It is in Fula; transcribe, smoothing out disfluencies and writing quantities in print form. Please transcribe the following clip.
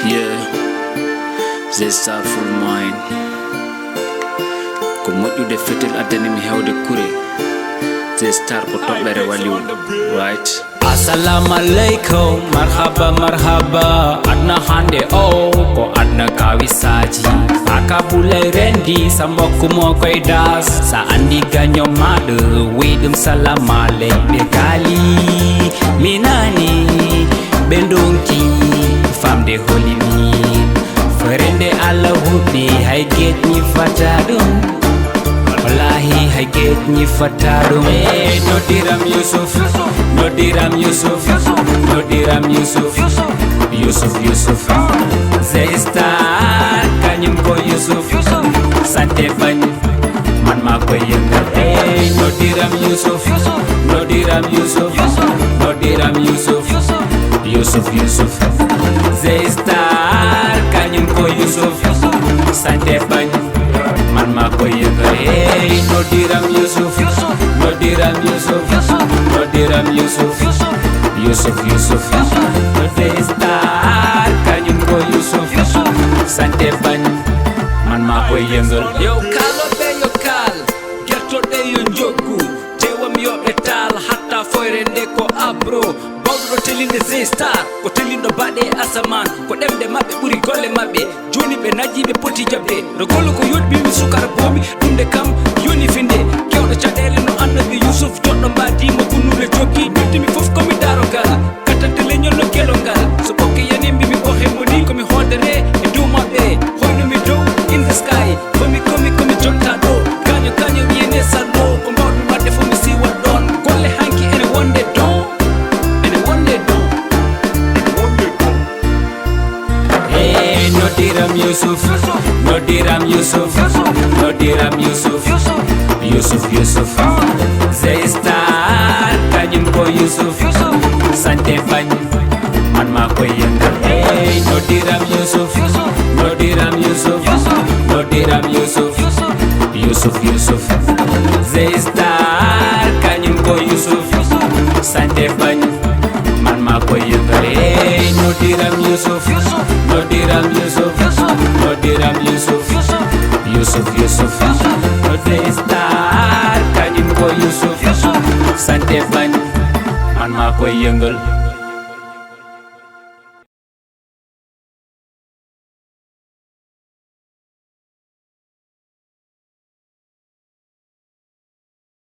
Yeah, they start full mind. Ko moƴƴude fetel addani mi hewde kure. They start ko toɓɓere waliw, right? Assalamu alaikum, marhaba marhaba. Adna hande ko adna kawisaji. Aka bulay rendi sa mbokk mo koy das. Sa andi ganyo maɗo wiɗum salamale. Ɓe gali minani ɓe donki famde holimi. Ferende Allah huɓɓi hay getñi fata ɗum. Wallahi hay getñi fata ɗum. Nodiram Yusuf, nodiram Yusuf, nodiram Yusuf, Yusuf Yusuf. Zey Star kañum ko Yusuf. Sante bañ man ma koy yëngal. Nodiram Yusuf, nodiram Yusuf, nodiram Yusuf, Yusuf Yusuf. Zey Star kañum ko Yusuf. Sante bañ man ma koy yëngal. Nodiram Yusuf, nodiram Yusuf, nodiram Yusuf, Yusuf Yusuf. Zey Star kañum ko Yusuf. Sante bañ man ma koy yëngal. Yo kalo be yo kal gerto de yo njogu tewam yo betal hatta foyre nde ko abro bawdo telinde Zey Star ko telindo bade asaman ko demde mabbe buri golle mabbe joni be naji be poti jabde do gollo ko yodbi mi sukara bomi dumde kam yoni finde kewdo cadere no annabi Yusuf joddo mbadi mo kunule jokki mi fof komi darogal katante le nyollo kelongal so bokke yanembi mi boxe moni komi hodere e dow mabbe hoyno mi dow in the sky komi jotta do kanyo yene sallo ko mbawdo wadde fo mi siwa don golle hanki ene wonde don ene wonde don Nodiram Yusuf, nodiram Yusuf, nodiram Yusuf, Yusuf Yusuf. Zey Star kañum ko Yusuf. Sante bañ man ma koy yëngal. Nodiram Yusuf, nodiram Yusuf, nodiram Yusuf, Yusuf Yusuf. Zey Star kañum ko Yusuf. Sante bañ man ma koy yëngal. Nodiram Yusuf, nodiram Yusuf, nodiram Yusuf, Yusuf Yusuf. Zey Star kañum ko Yusuf. Sante bañ man ma koy yëngal.